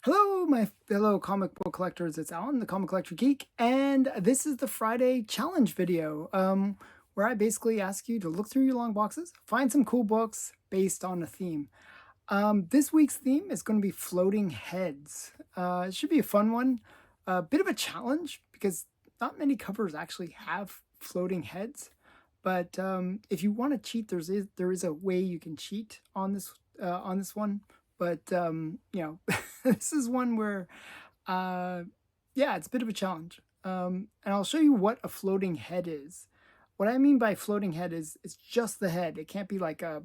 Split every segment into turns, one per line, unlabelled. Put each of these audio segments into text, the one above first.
Hello, my fellow comic book collectors. It's Alan, the Comic Collector Geek, and this is the Friday challenge video, where I basically ask you to look through your long boxes, find some cool books based on a theme. This week's theme is going to be floating heads. It should be a fun one, a bit of a challenge because not many covers actually have floating heads. But if you want to cheat, there is a way you can cheat on this one. But this is one where, yeah, it's a bit of a challenge. And I'll show you what a floating head is. What I mean by floating head is it's just the head. It can't be like a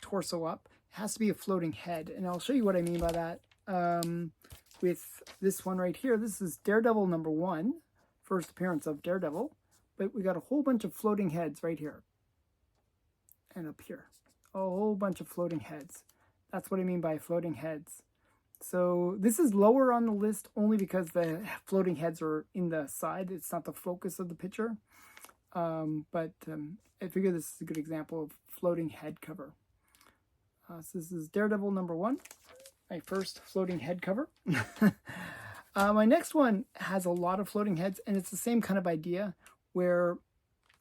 torso up. It has to be a floating head. And I'll show you what I mean by that with this one right here. This is Daredevil #1, first appearance of Daredevil. But we got a whole bunch of floating heads right here and up here. A whole bunch of floating heads. That's what I mean by floating heads. So this is lower on the list only because the floating heads are in the side. It's not the focus of the picture. But I figure this is a good example of floating head cover. So this is Daredevil #1, my first floating head cover. My next one has a lot of floating heads, and it's the same kind of idea where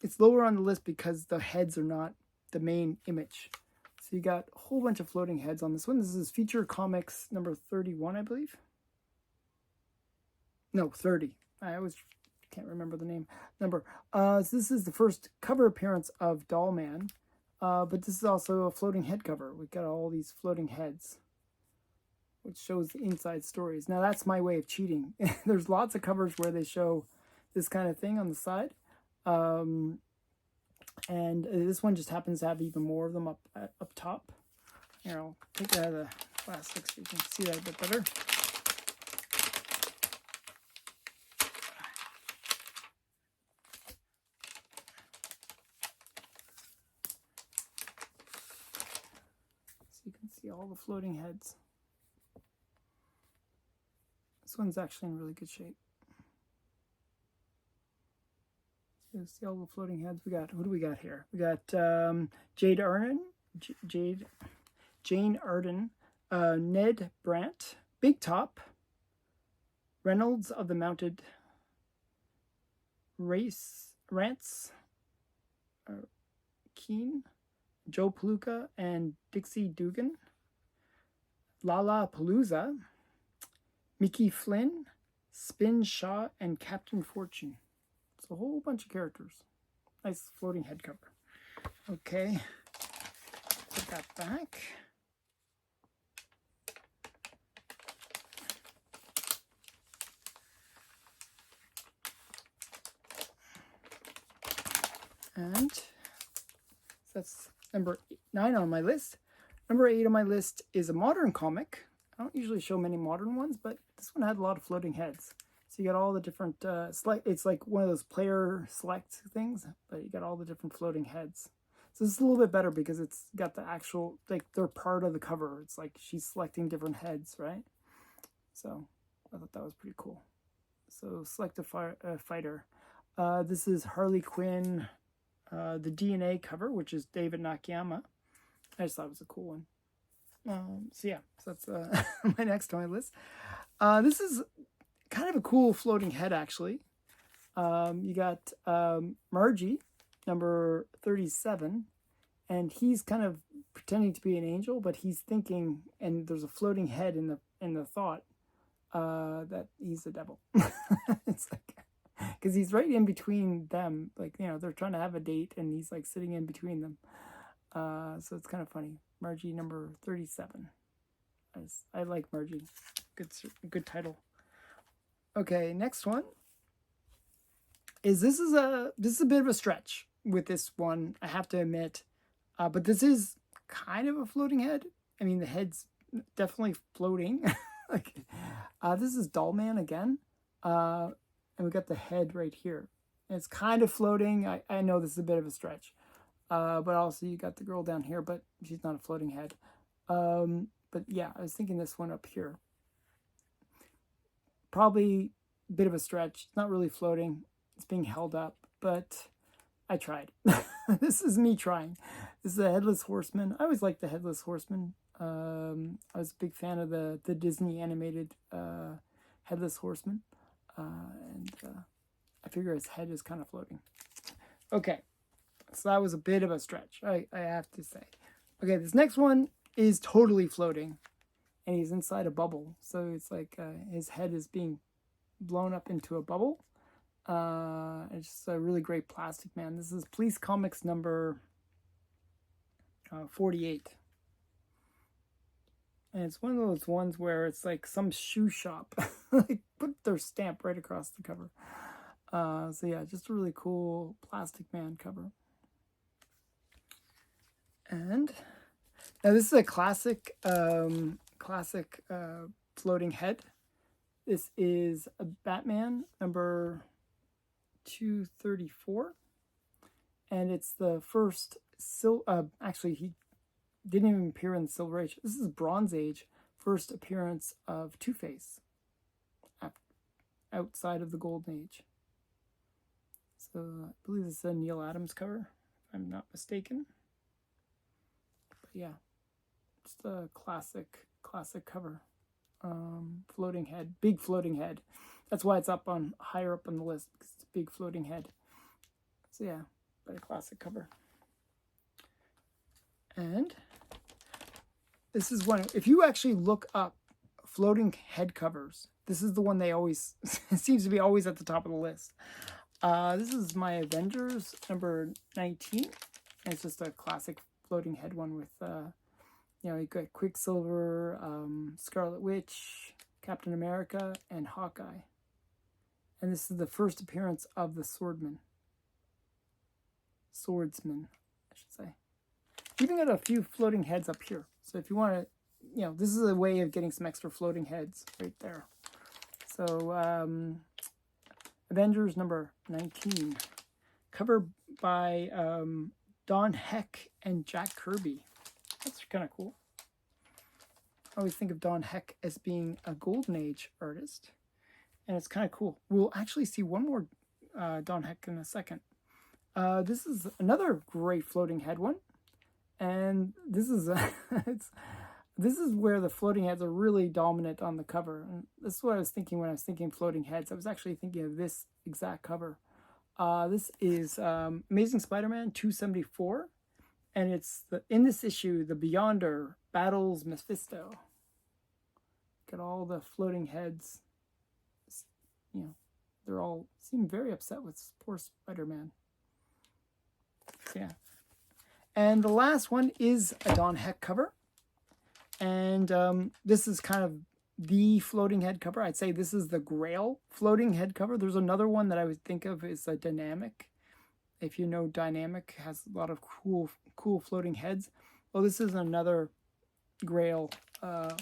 it's lower on the list because the heads are not the main image. So you got a whole bunch of floating heads on this one. This is Feature Comics number 31, I believe. No, 30. I always can't remember the number. So this is the first cover appearance of Dollman. But this is also a floating head cover. We've got all these floating heads, which shows the inside stories. Now that's my way of cheating. There's lots of covers where they show this kind of thing on the side. And this one just happens to have even more of them up top. Here, I'll take it out of the plastic so you can see that a bit better. So you can see all the floating heads. This one's actually in really good shape. So see all the floating heads we got. Who do we got here? We got Jane Arden, Ned Brandt, Big Top, Reynolds of the Mounted Rants, Keen, Joe Palooka, and Dixie Dugan, Lala Palooza, Mickey Flynn, Spin Shaw, and Captain Fortune. It's a whole bunch of characters. Nice floating head cover. Okay, put that back. And that's number 9 on my list. Number 8 on my list is a modern comic. I don't usually show many modern ones, but this one had a lot of floating heads. So you got all the different, it's like one of those player select things, but you got all the different floating heads. So this is a little bit better because it's got the actual, like they're part of the cover. It's like she's selecting different heads, right? So I thought that was pretty cool. So select a fighter. This is Harley Quinn, the DNA cover, which is David Nakayama. I just thought it was a cool one. So yeah, so that's my next on my list. This is kind of a cool floating head, actually. You got Margie, number 37, and he's kind of pretending to be an angel, but he's thinking, and there's a floating head in the thought that he's the devil. It's like, because he's right in between them, like, you know, they're trying to have a date, and he's like sitting in between them. So it's kind of funny. Margie, number 37. I like Margie. Good title. Okay, next one is this is a bit of a stretch with this one, I have to admit, but this is kind of a floating head. I mean, the head's definitely floating. Like, this is Dollman again, and we got the head right here. And it's kind of floating. I know this is a bit of a stretch, but also you got the girl down here, but she's not a floating head. But yeah, I was thinking this one up here. Probably a bit of a stretch. It's not really floating. It's being held up, but I tried. This is me trying. This is a Headless Horseman. I always liked the Headless Horseman. I was a big fan of the Disney animated Headless Horseman, and I figure his head is kind of floating. Okay, so that was a bit of a stretch, I have to say. Okay, this next one is totally floating, and he's inside a bubble. So it's like his head is being blown up into a bubble. It's just a really great plastic man. This is Police Comics number 48. And it's one of those ones where it's like some shoe shop like put their stamp right across the cover. So yeah, just a really cool plastic man cover. And now this is a classic floating head. This is a Batman number 234, and it's the first actually he didn't even appear in the Silver Age. This is Bronze Age, first appearance of Two-Face outside of the Golden Age. So I believe this is a Neil Adams cover, if I'm not mistaken. But yeah, just a classic cover. Floating head, big floating head. That's why it's higher up on the list, because it's a big floating head. So yeah, but a classic cover. And this is one, if you actually look up floating head covers, this is the one they always, it seems to be always at the top of the list. This is my Avengers number 19. And it's just a classic floating head one with, you got Quicksilver, Scarlet Witch, Captain America, and Hawkeye. And this is the first appearance of the Swordsman, I should say. Even got a few floating heads up here. So if you want to, this is a way of getting some extra floating heads right there. So, Avengers number 19, covered by Don Heck and Jack Kirby. That's kind of cool. I always think of Don Heck as being a Golden Age artist, and it's kind of cool. We'll actually see one more Don Heck in a second. This is another great floating head one, and this is this is where the floating heads are really dominant on the cover. And this is what I was thinking when I was thinking floating heads. I was actually thinking of this exact cover. This is Amazing Spider-Man 274. And it's in this issue, the Beyonder battles Mephisto. Got all the floating heads. They're all seem very upset with poor Spider-Man. So, yeah. And the last one is a Don Heck cover. And this is kind of the floating head cover. I'd say this is the Grail floating head cover. There's another one that I would think of as a Dynamic. If you know, Dynamic has a lot of cool floating heads. Well, this is another Grail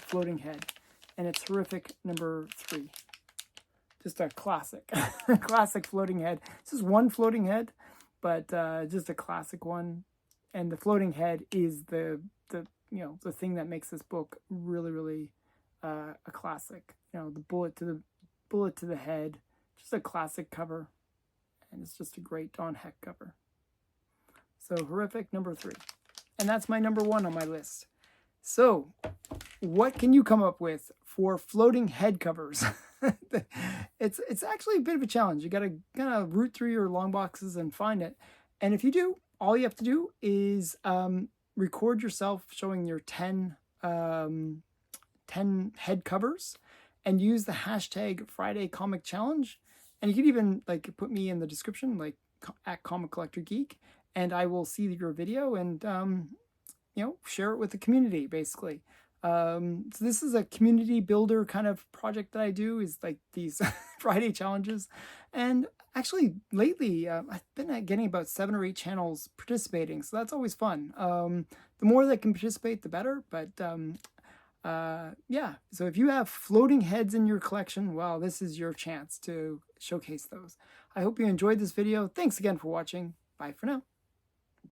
floating head, and it's Horrific number 3. Just a classic, classic floating head. This is one floating head, but just a classic one. And the floating head is the thing that makes this book really a classic. The bullet to the head, just a classic cover. And it's just a great Don Heck cover. So Horrific number 3. And that's my number 1 on my list. So what can you come up with for floating head covers? It's actually a bit of a challenge. You got to kind of root through your long boxes and find it. And if you do, all you have to do is record yourself showing your 10 head covers and use the hashtag Friday Comic Challenge. And you can even put me in the description, at Comic Collector Geek, and I will see your video and share it with the community, basically. So this is a community builder kind of project that I do, is these Friday challenges. And actually lately I've been getting about 7 or 8 channels participating, so that's always fun. The more they can participate, the better. But yeah, so if you have floating heads in your collection, well, this is your chance to showcase those. I hope you enjoyed this video. Thanks again for watching. Bye for now.